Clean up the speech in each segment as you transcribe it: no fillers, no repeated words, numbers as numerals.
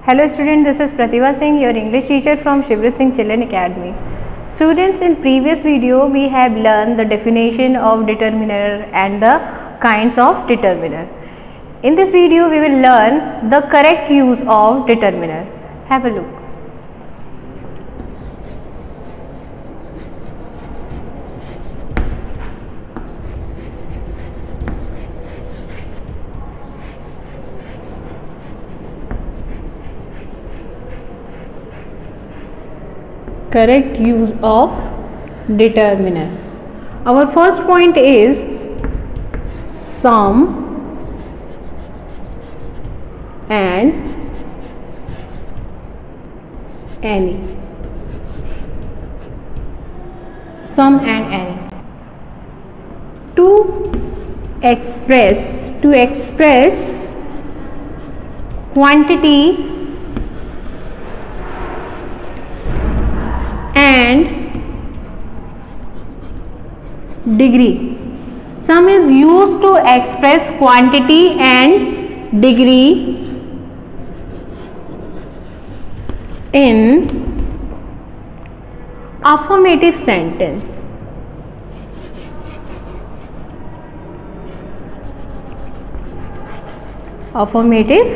Hello student, this is Pratibha Singh, your English teacher from Shivrit Singh Children Academy. Students, in previous video we have learned the definition of determiner and the kinds of determiner. In this video we will learn the correct use of determiner. Have a look. Correct use of determiner. Our first point is some and any. Some and any. To express quantity and degree. Sum is used to express quantity and degree in affirmative sentence. Affirmative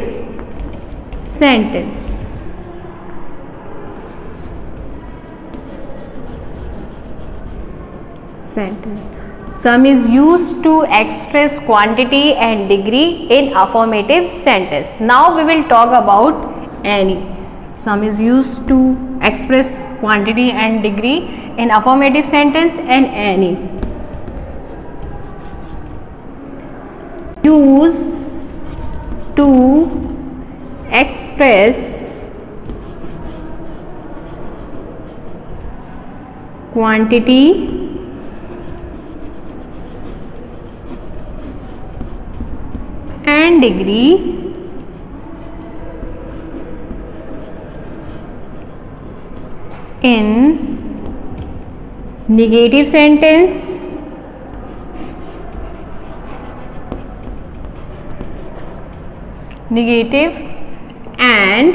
sentence. Sum is used to express quantity and degree in affirmative sentence. Now we will talk about any. Sum is used to express quantity and degree in affirmative sentence and any. Use to express quantity and degree in negative sentence, negative and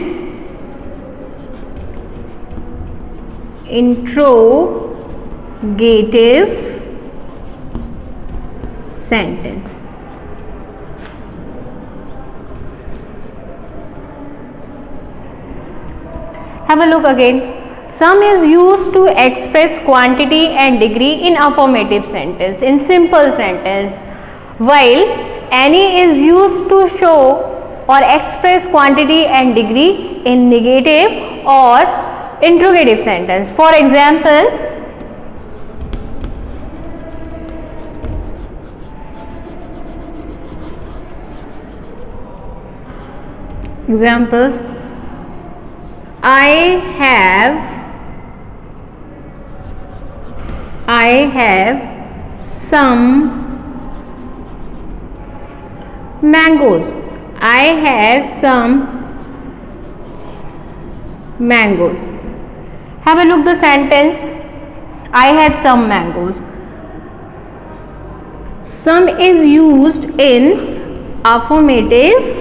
interrogative sentence. Have a look again. Sum is used to express quantity and degree in affirmative sentence, in simple sentence, while any is used to show or express quantity and degree in negative or interrogative sentence. For example, examples: I have some mangoes. I have some mangoes. Have a look the sentence. I have some mangoes. Some is used in affirmative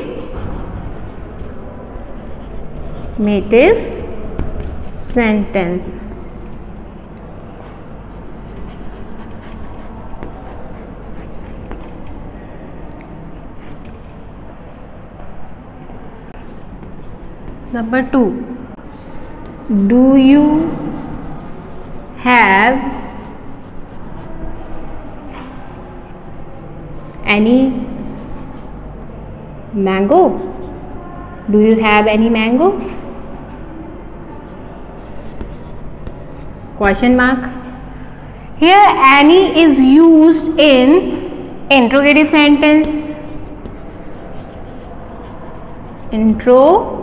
sentence. Number 2. Do you have any mango? Do you have any mango? Question mark. Here any is used in interrogative sentence. Interrogative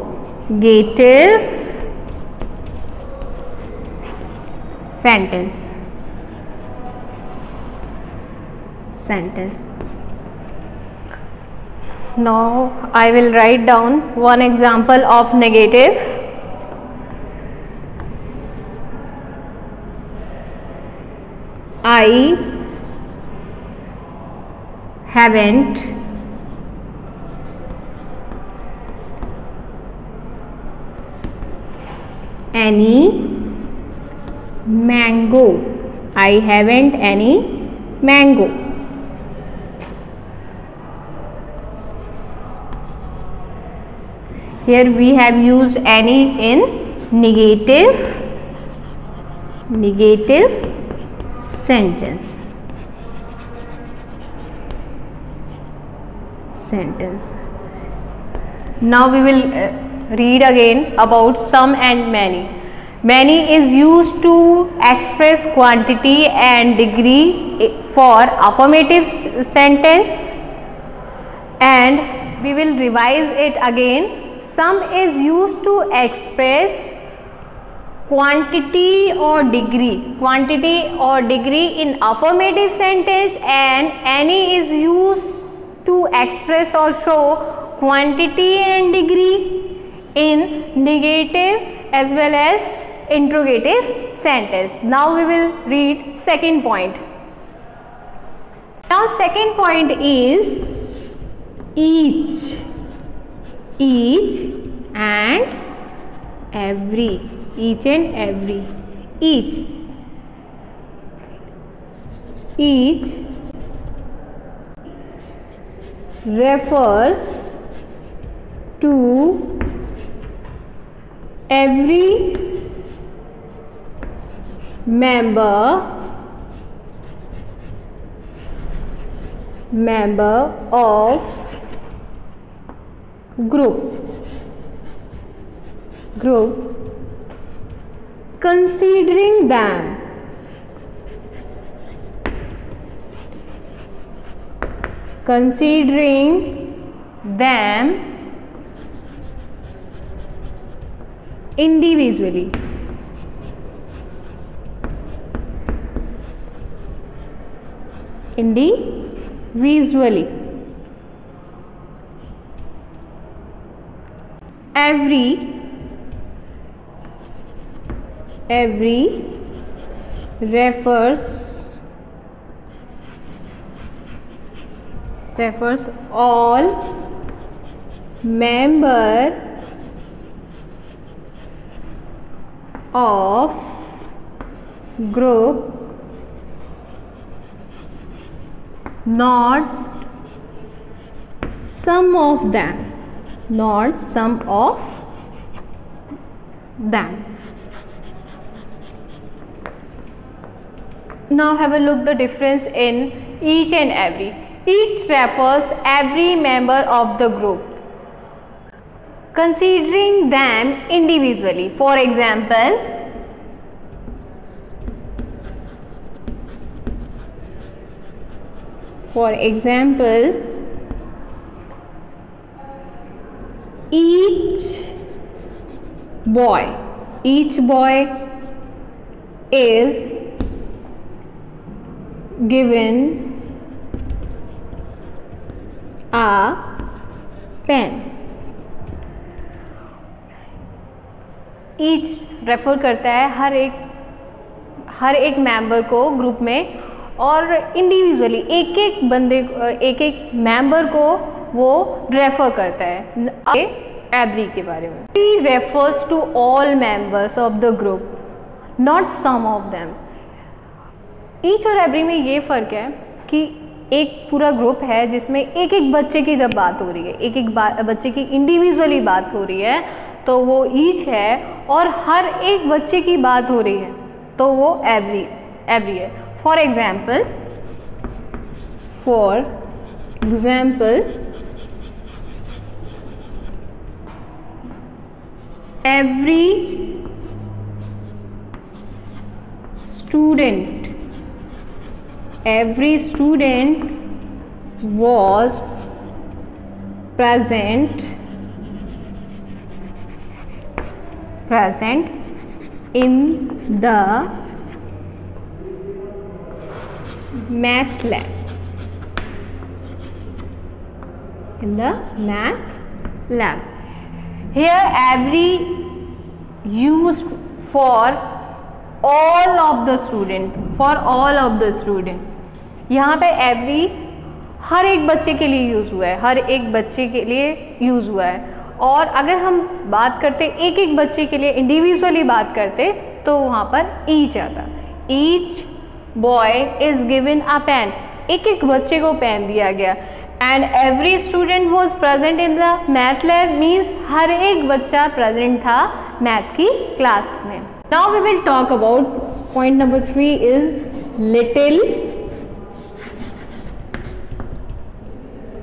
sentence. Now I will write down one example of negative. I haven't any mango. I haven't any mango. Here we have used any in negative sentence. Now we will read again about some and many. Many is used to express quantity and degree for affirmative sentence, and we will revise it again. Some is used to express quantity or degree in affirmative sentence, and any is used to express or show quantity and degree in negative as well as interrogative sentence. Now we will read second point. Now second point is each and every. Each and every. Each refers to every member of group considering them individually. Every refers all member of group, not some of them. Now have a look the difference in each and every. Each refers every member of the group, considering them individually. For example, each boy is given a pen. Each refer करता है हर एक member को group में, और individually एक एक member को वो रेफर करता है एवरी के बारे में. He refers to all members of the group, not some of them. Each और एवरी में ये फ़र्क है कि एक पूरा ग्रुप है जिसमें एक एक बच्चे की जब बात हो रही है, एक एक बच्चे की इंडिविजुअली बात हो रही है तो वो ईच है, और हर एक बच्चे की बात हो रही है तो वो एवरी है. For example every student was present in the math lab. Here every used for all of the student. यहाँ पे every हर एक बच्चे के लिए यूज़ हुआ है, और अगर हम बात करते एक एक बच्चे के लिए इंडिविजुअली बात करते तो वहाँ पर ईच आता। Each boy is given a pen, एक एक बच्चे को पेन दिया गया। And every student was present in the math lab, means हर एक बच्चा प्रेजेंट था मैथ की क्लास में। Now we will talk about point number 3 is little.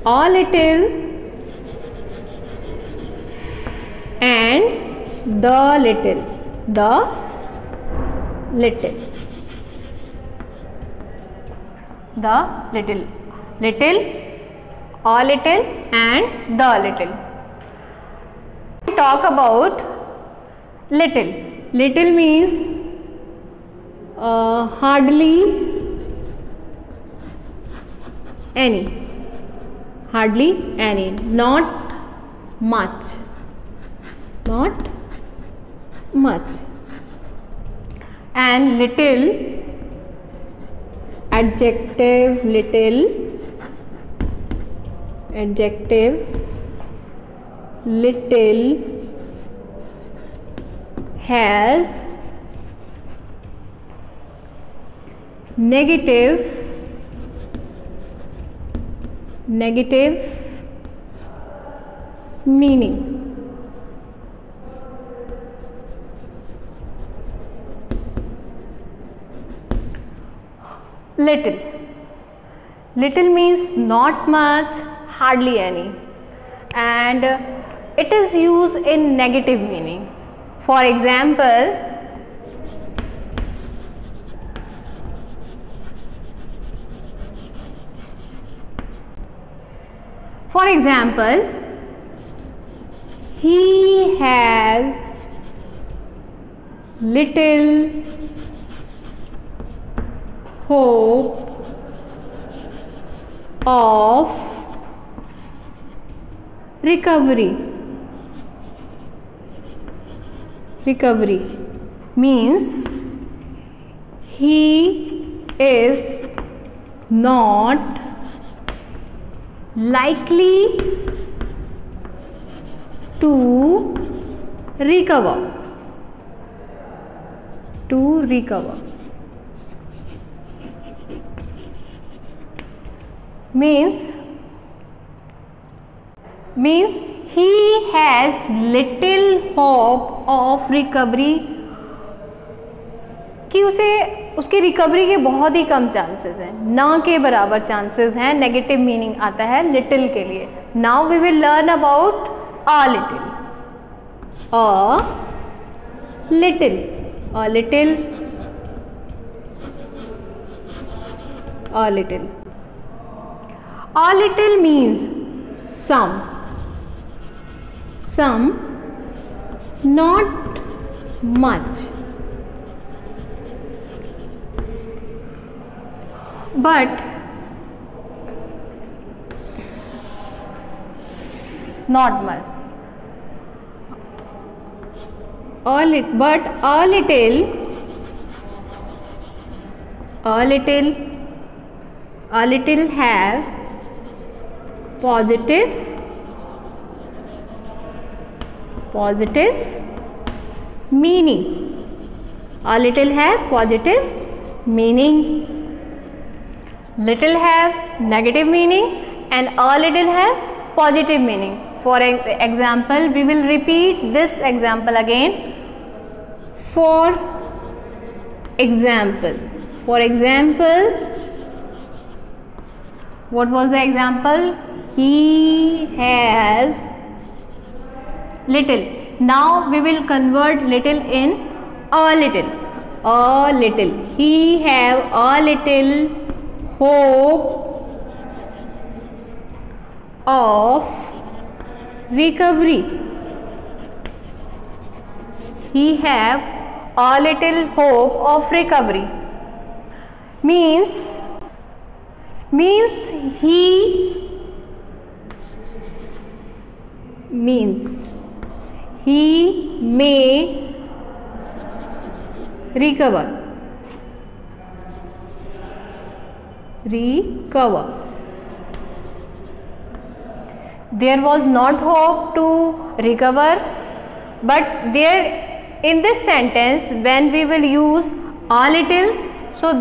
A little and the little, the little, the little, little, a little and the little. Talk about little. Little means hardly any. Hardly any, not much, not much. And little, adjective, little, adjective, little has negative meaning. Little. Little means not much, hardly any, and it is used in negative meaning. For example, he has little hope of recovery. Recovery means he is not likely to recover. To recover means he has little hope of recovery, कि उसे उसकी recovery के बहुत ही कम chances हैं, ना के बराबर chances हैं। नेगेटिव मीनिंग आता है लिटिल के लिए। Now we will learn about a little. A little, a little, a little. A little means some, not much, but not much. A little have positive meaning. A little have positive meaning. Little have negative meaning and a little have positive meaning. For example, we will repeat this example again. For example, what was the example? He has little. Now we will convert little in a little. A little. He have a little hope of recovery. He have a little hope of recovery. Means he may recover. there was not hope to recover, but there in this sentence when we will use a little, so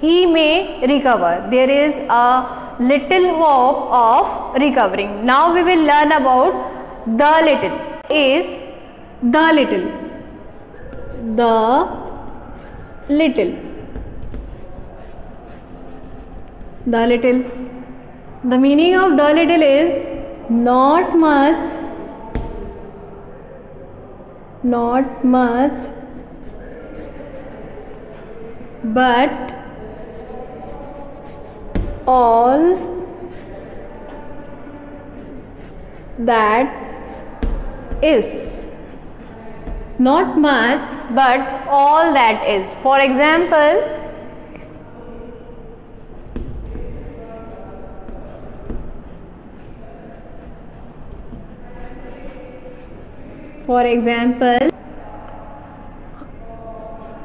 he may recover. There is a little hope of recovering. Now we will learn about the little. Is the little. The little. The little. The meaning of the little is not much, not much, but all that is. Not much, but all that is. For example,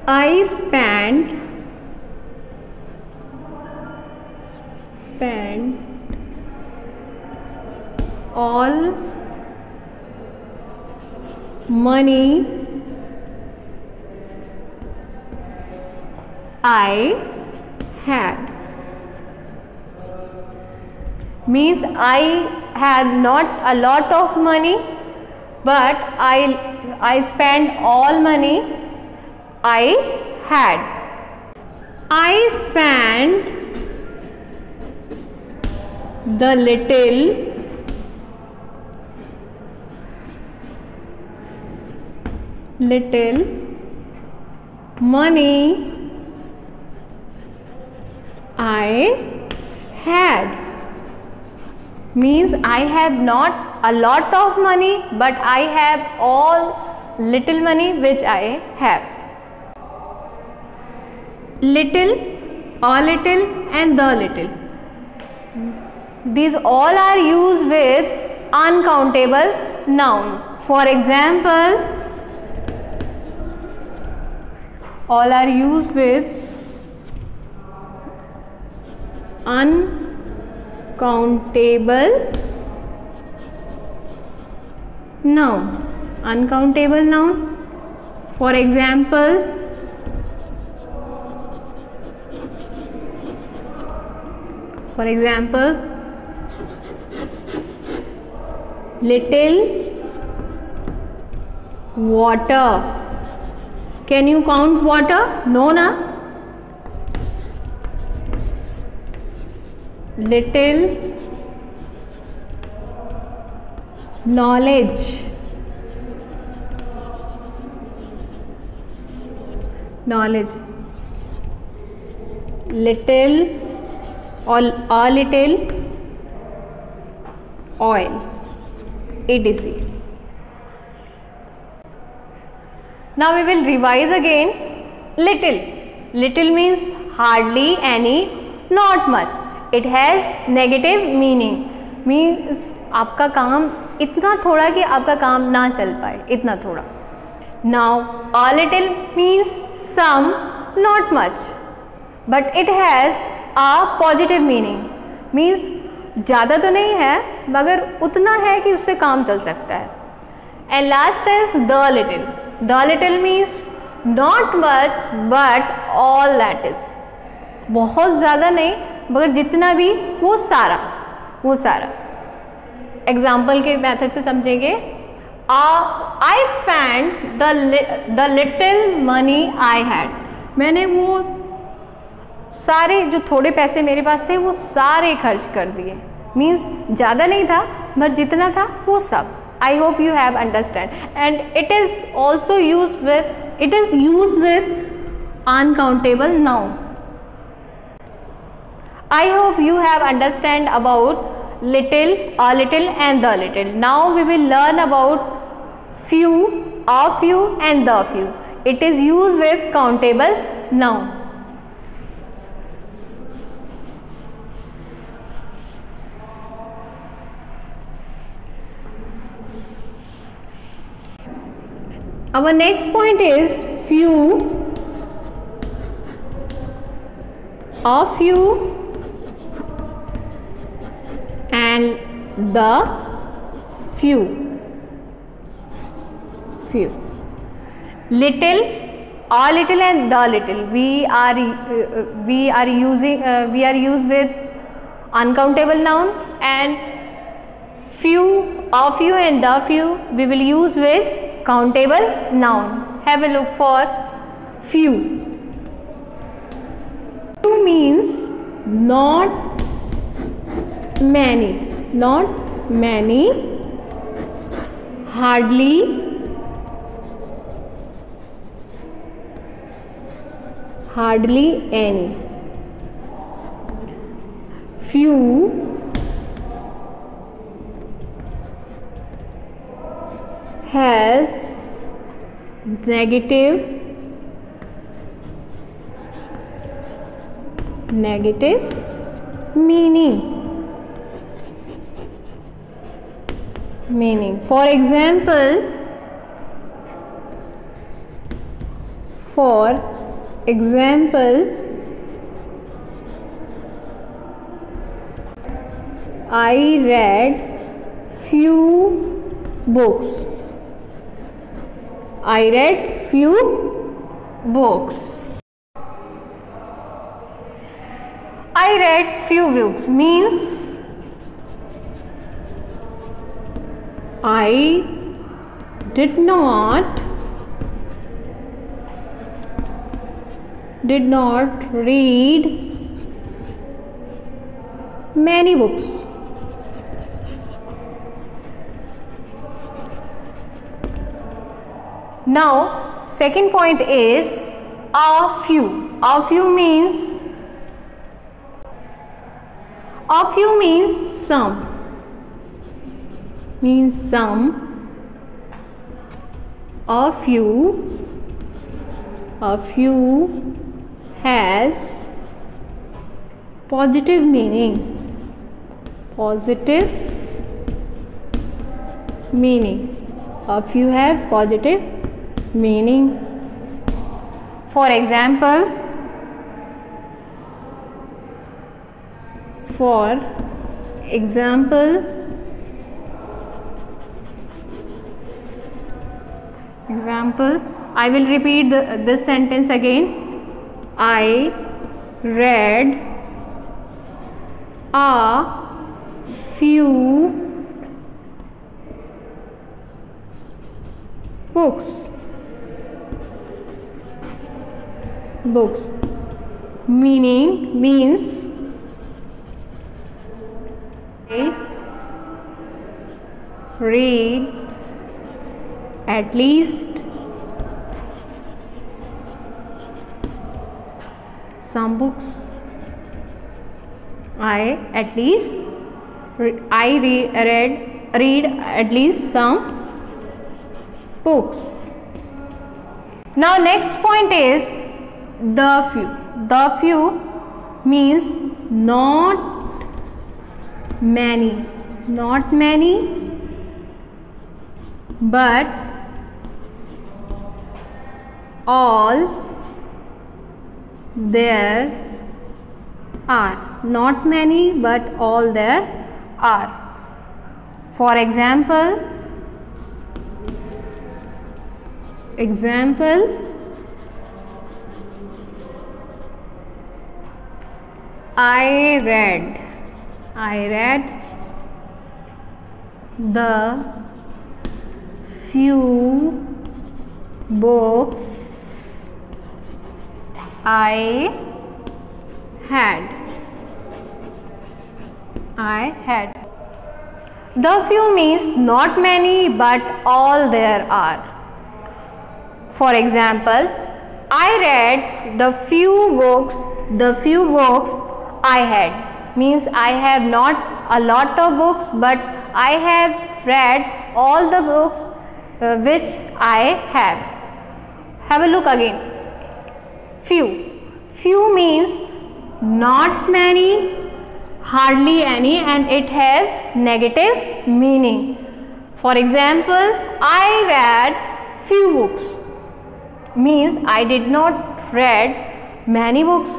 I spent all money I had. Means I had not a lot of money, but I spent all money I had. I spent the little money I had. Means I have not a lot of money, but I have all little money which I have. Little, a little and the little. These all are used with uncountable noun. For example, all are used with uncountable noun. Uncountable noun. For example, little water. Can you count water? No, na? Little knowledge. Little or a little oil, etc. Now we will revise again. Little means hardly any, not much. It has negative meaning. Means आपका काम इतना थोड़ा कि आपका काम ना चल पाए, इतना थोड़ा. Now a little means some, not much, but it has a positive meaning. Means ज़्यादा तो नहीं है, मगर उतना है कि उससे काम चल सकता है. And last is the little. The little means not much but all that is. बहुत ज़्यादा नहीं, मगर जितना भी वो सारा. एग्जाम्पल के मेथड से समझेंगे. I spent the little money I had. मैंने वो सारे जो थोड़े पैसे मेरे पास थे वो सारे खर्च कर दिए. मीन्स ज़्यादा नहीं था, बट जितना था वो सब. I hope you have understand. And it is also used with uncountable noun. I hope you have understand about little, a little and the little. Now we will learn about few, a few and the few. It is used with countable noun. Our next point is few, a few and the few, few. Little, a little and the little, we are used with uncountable noun, and few, a few and the few we will use with countable noun. Have a look for few. Few means not many, not many, hardly, hardly any. Few has negative meaning. For example, I read few books. I read few books. I read few books means I did not read many books. Now second point is a few. A few means some. A few has positive meaning. A few have positive meaning. For example, I will repeat this sentence again. I read a few books. Means I read at least some books. I read at least some books. Now next point is the few. The few means not many, but all there are. Not many, but all there are. For example, I read the few books I had. The few means not many, but all there are. For example, I read the few books I had. Means I have not a lot of books, but I have read all the books which I have. Have a look again. Few means not many, hardly any, and it has negative meaning. For example, I read few books means I did not read many books.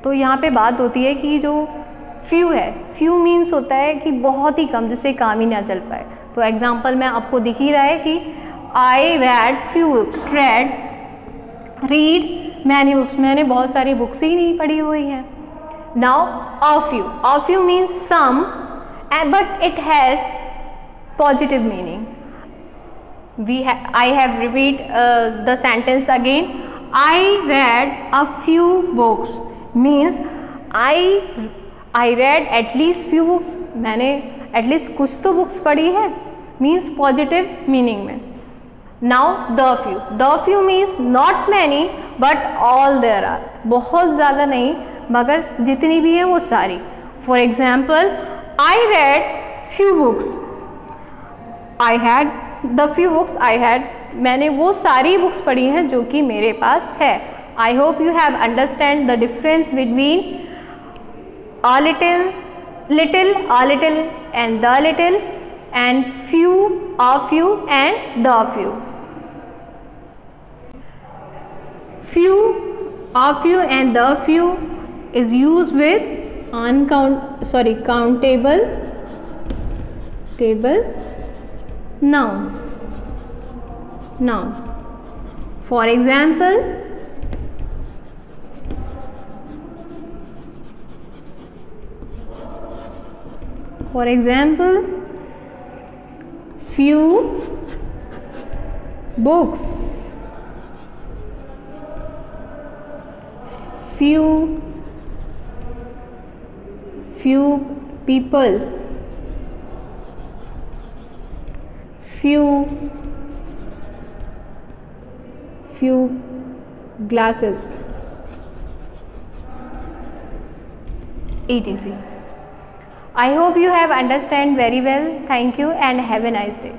तो यहाँ पे बात होती है कि जो few है, few means होता है कि बहुत ही कम, जिससे काम ही ना चल पाए. तो एग्जाम्पल में आपको दिख ही रहा है कि I read few books, read many books, मैंने बहुत सारी बुक्स ही नहीं पढ़ी हुई हैं। Now a few means some but it has positive meaning. I have repeat the sentence again. I read a few books means I read at least few books, मैंने at least कुछ तो books पढ़ी है, means positive meaning में। Now the few means not many but all there are, बहुत ज़्यादा नहीं मगर जितनी भी है वो सारी। For example, I read few books, I had the few books I had, मैंने वो सारी बुक्स पढ़ी हैं जो कि मेरे पास है। I hope you have understand the difference between a little, a little and the little, and few, a few and the few. Few, a few and the few is used with countable noun. For example, few books, few people, few glasses, etc. I hope you have understand very well. Thank you and have a nice day.